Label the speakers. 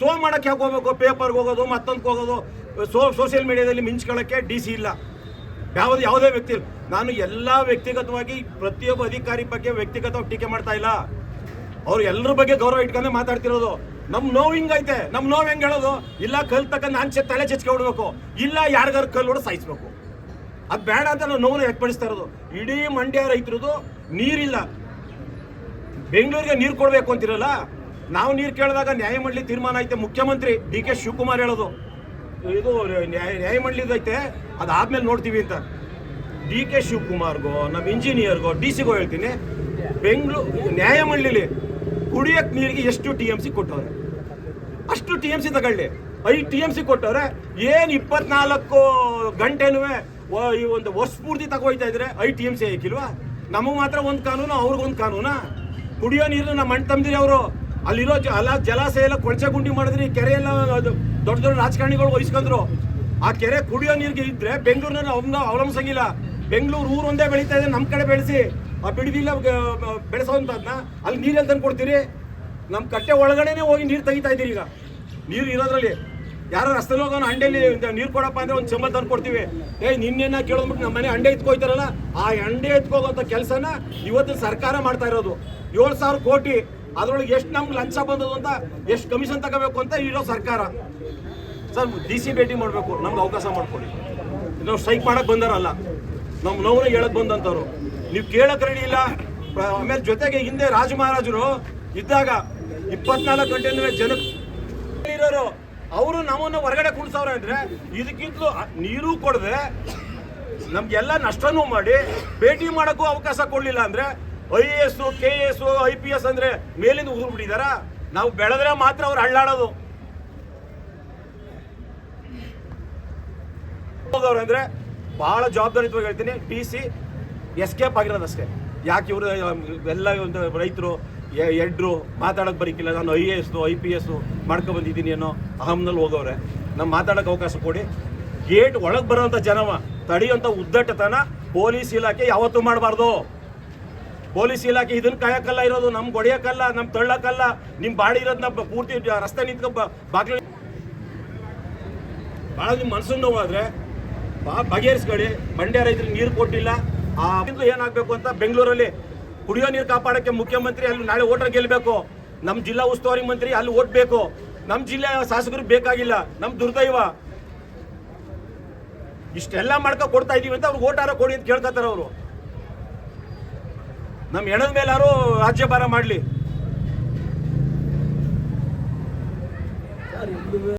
Speaker 1: Show ಮಾಡಕ್ಕೆ ಯಾಕೆ ಹೋಗ್ಬೇಕು? ಪೇಪರ್ಗೆ ಹೋಗೋದು, ಮತ್ತೊಂದು ಹೋಗೋದು, ಸೋಷಿಯಲ್ ಮೀಡಿಯಾದಲ್ಲಿ ಮಿಂಚ್ಕೊಳ್ಳೋಕ್ಕೆ DC ಇಲ್ಲ. ಯಾವುದೇ ವ್ಯಕ್ತಿ ನಾನು ಎಲ್ಲ ವ್ಯಕ್ತಿಗತವಾಗಿ ಪ್ರತಿಯೊಬ್ಬ ಅಧಿಕಾರಿ ಬಗ್ಗೆ ವ್ಯಕ್ತಿಗತವಾಗಿ ಟೀಕೆ ಮಾಡ್ತಾ ಇಲ್ಲ. ಅವ್ರು ಎಲ್ಲರ ಬಗ್ಗೆ ಗೌರವ ಇಟ್ಕೊಂಡೆ ಮಾತಾಡ್ತಿರೋದು. ನಮ್ಮ ನೋವು ಹಿಂಗೈತೆ, ನಮ್ಮ ನೋವು ಹೆಂಗೆ ಹೇಳೋದು? ಇಲ್ಲ ಕಲ್ ತಕ್ಕ ನಾನು ತಲೆ ಬಿಡ್ಬೇಕು, ಇಲ್ಲ ಯಾರಿಗಾರು ಕಲ್ಲು ಹೊಡೆದು ಸಾಯಿಸ್ಬೇಕು. ಅದು ಬೇಡ ಅಂತ ನಾವು ನೋವನ್ನು ವ್ಯಕ್ತಪಡಿಸ್ತಾ ಇರೋದು. ಇಡೀ ಮಂಡ್ಯ ರೈತರದು ನೀರಿಲ್ಲ, ಬೆಂಗಳೂರಿಗೆ ನೀರು ಕೊಡಬೇಕು ಅಂತಿರಲ್ಲ. ನಾವು ನೀರು ಕೇಳಿದಾಗ ನ್ಯಾಯಮಂಡಳಿ ತೀರ್ಮಾನ ಐತೆ, ಮುಖ್ಯಮಂತ್ರಿ DK ಶಿವಕುಮಾರ್ ಹೇಳೋದು ಇದು ನ್ಯಾಯಮಂಡಳಿದೈತೆ, ಅದಾದ್ಮೇಲೆ ನೋಡ್ತೀವಿ ಅಂತ. DK ಶಿವಕುಮಾರ್ಗೋ ನಮ್ಮ ಇಂಜಿನಿಯರ್ಗೋ DC ಗೋ ಹೇಳ್ತೀನಿ, ಬೆಂಗಳೂರು ನ್ಯಾಯಮಂಡಳಿಲಿ ಕುಡಿಯಕ್ಕೆ ನೀರಿಗೆ ಎಷ್ಟು TMC ಕೊಟ್ಟವ್ರೆ ಅಷ್ಟು TMC ತಗೊಳ್ಳಿ. 5 TMC ಕೊಟ್ಟವ್ರೆ. ಏನು 24 ಗಂಟೆನೂ ಈ ಒಂದು ವರ್ಷ ಪೂರ್ತಿ ತಗೋಯ್ತಾ ಇದ್ರೆ 5 TMC ಹಾಕಿಲ್ವಾ? ನಮಗೆ ಮಾತ್ರ ಒಂದು ಕಾನೂನು, ಅವ್ರಿಗೊಂದು ಕಾನೂನಾ? ಕುಡಿಯೋ ನೀರು ನಮ್ಮ ಅಣ್ಣ ತಮ್ಮದಿರಿ ಅವರು ಅಲ್ಲಿರೋ ಜಲಾಶಯ ಎಲ್ಲ ಕೊಳಚೆ ಗುಂಡಿ ಮಾಡಿದ್ರಿ, ಕೆರೆ ಎಲ್ಲ ದೊಡ್ಡ ದೊಡ್ಡ ರಾಜಕಾರಣಿಗಳು ವಹಿಸ್ಕೊಂಡ್ರು. ಆ ಕೆರೆ ಕುಡಿಯೋ ನೀರಿಗೆ ಇದ್ರೆ ಬೆಂಗಳೂರಿನ ಅವಲಂಬಿಸಂಗಿಲ್ಲ. ಬೆಂಗಳೂರು ಊರು ಒಂದೇ ಬೆಳೀತಾ ಇದೆ, ನಮ್ಮ ಕಡೆ ಬೆಳೆಸಿ ಆ ಬಿಡದಿಲ್ಲ ಬೆಳೆಸೋಂಥದ್ದನ್ನ ಅಲ್ಲಿ ನೀರಲ್ಲಿ ತಂದು ಕೊಡ್ತೀರಿ. ನಮ್ಮ ಕಟ್ಟೆ ಒಳಗಡೆನೆ ಹೋಗಿ ನೀರು ತೆಗಿತಾ ಇದ್ದೀರಿ. ಈಗ ನೀರು ಇರೋದ್ರಲ್ಲಿ ಯಾರೋ ರಸ್ತೆಲಿ ಹೋಗೋನು ಅಂಡೆಯಲ್ಲಿ ನೀರು ಕೊಡಪ್ಪ ಅಂದರೆ ಒಂದು ಚಂಬಲ್ ತಂದು ಕೊಡ್ತೀವಿ. ನಿನ್ನೆನ ಕೇಳೋದ್ಬಿಟ್ಟು ನಮ್ಮ ಮನೆ ಅಂಡೆ ಎತ್ಕೋಯ್ತಾರಲ್ಲ, ಆ ಅಂಡೆ ಎತ್ಕೋಗೋಂಥ ಕೆಲಸನ ಇವತ್ತು ಸರ್ಕಾರ ಮಾಡ್ತಾ ಇರೋದು. 7,000 ಕೋಟಿ, ಅದರೊಳಗೆ ಎಷ್ಟು ನಮ್ಗೆ ಲಂಚ ಬಂದದು ಅಂತ, ಎಷ್ಟು ಕಮಿಷನ್ ತಗೋಬೇಕು ಅಂತ ಇರೋ ಸರ್ಕಾರ. ಸರ್ DC ಭೇಟಿ ಮಾಡಬೇಕು, ನಮ್ಗೆ ಅವಕಾಶ ಮಾಡ್ಕೊಡಿ. ನಾವು ಸ್ಟ್ರೈಕ್ ಮಾಡಕ್ಕೆ ಬಂದಾರಲ್ಲ, ನಮ್ಮ ನೋವನ್ನ ಹೇಳಕ್ ಬಂದಂಥವ್ರು. ನೀವು ಕೇಳಕ್ಕೆ ರೆಡಿ ಇಲ್ಲ. ಆಮೇಲೆ ಜೊತೆಗೆ ಹಿಂದೆ ರಾಜ ಮಹಾರಾಜರು ಇದ್ದಾಗ 24 ಗಂಟೆ ಜನಕ್ಕೆ ಇರೋರು ಅವರು ನಮ್ಮನ್ನು ಹೊರಗಡೆ ಕುಣಿಸವ್ರೆ ಅಂದ್ರೆ, ಇದಕ್ಕಿಂತಲೂ ನೀರು ಕೊಡದೆ ನಮ್ಗೆಲ್ಲ ನಷ್ಟನೂ ಮಾಡಿ ಭೇಟಿ ಮಾಡೋಕ್ಕೂ ಅವಕಾಶ ಕೊಡಲಿಲ್ಲ ಅಂದ್ರೆ, IAS KS IPS ಅಂದ್ರೆ ಮೇಲಿಂದ ಉದುರು ಬಿಟ್ಟಿದಾರ. ನಾವು ಬೆಳೆದ್ರೆ ಮಾತ್ರ ಅವ್ರು ಹಳ್ಳಾಡೋದು. ಅಂದ್ರೆ ಬಹಳ ಜವಾಬ್ದಾರಿತ್ವಾಗಿ ಹೇಳ್ತೀನಿ, DC ಎಸ್ಕೇಪ್ ಆಗಿರೋದಷ್ಟೇ. ಯಾಕೆ ಇವರು ಎಲ್ಲ ಒಂದು ರೈತರು ಎಡ್ರು ಮಾತಾಡೋಕೆ ಬರೀಕಿಲ್ಲ, ನಾನು IAS IPS ಮಾಡ್ಕೊ ಬಂದಿದ್ದೀನಿ ಅನ್ನೋ ಅಹಮ್ನಲ್ಲಿ ಹೋಗವ್ರೆ. ನಮ್ಮ ಮಾತಾಡೋಕೆ ಅವಕಾಶ ಕೊಡಿ. ಗೇಟ್ ಒಳಗೆ ಬರೋಂಥ ಜನವ ತಡೆಯುವಂಥ ಉದ್ದಟತನ ಪೊಲೀಸ್ ಇಲಾಖೆ ಯಾವತ್ತೂ ಮಾಡಬಾರ್ದು. ಪೊಲೀಸ್ ಇಲಾಖೆ ಇದನ್ನ ಕಾಯಕ್ಕಲ್ಲ ಇರೋದು, ನಮ್ಗೆ ಹೊಡೆಯೋಕ್ಕಲ್ಲ, ನಮ್ಗೆ ತಳ್ಳಕ್ಕಲ್ಲ. ನಿಮ್ಮ ಬಾಡಿ ಇರೋದನ್ನ ಪೂರ್ತಿ ರಸ್ತೆ ನಿಂತ್ಕೊ ಬಾಗಿಲು ಭಾಳ ನಿಮ್ಮ ಮನಸ್ಸನ್ನು ನೋವಾದರೆ ಬಗೆಹರಿಸ್ಕೊಳ್ಳಿ. ಮಂಡ್ಯ ರೈತರಿಗೆ ನೀರು ಕೊಟ್ಟಿಲ್ಲ, ಏನಾಗಬೇಕು ಅಂತ ಬೆಂಗಳೂರಲ್ಲಿ ಕುಡಿಯೋ ನೀರು ಕಾಪಾಡೋಕ್ಕೆ ಮುಖ್ಯಮಂತ್ರಿ ಅಲ್ಲಿ ನಾಳೆ ಓಟರ್ ಗೆಲ್ಲಬೇಕು. ನಮ್ಮ ಜಿಲ್ಲಾ ಉಸ್ತುವಾರಿ ಮಂತ್ರಿ ಅಲ್ಲಿ ಓಟ್ ಬೇಕು. ನಮ್ಮ ಜಿಲ್ಲೆ ಶಾಸಕರು ಬೇಕಾಗಿಲ್ಲ. ನಮ್ಮ ದುರ್ದೈವ. ಇಷ್ಟೆಲ್ಲ ಮಾಡ್ಕೊ ಕೊಡ್ತಾ ಇದೀವಿ ಅಂತ ಅವ್ರು ಓಟಾರ ಕೊಡಿ ಅಂತ ಕೇಳ್ಕೊತಾರೆ ಅವರು. ನಮ್ಮ ಹೆಣದ ಮೇಲಾರು ರಾಜ್ಯಭಾರ ಮಾಡಲಿ.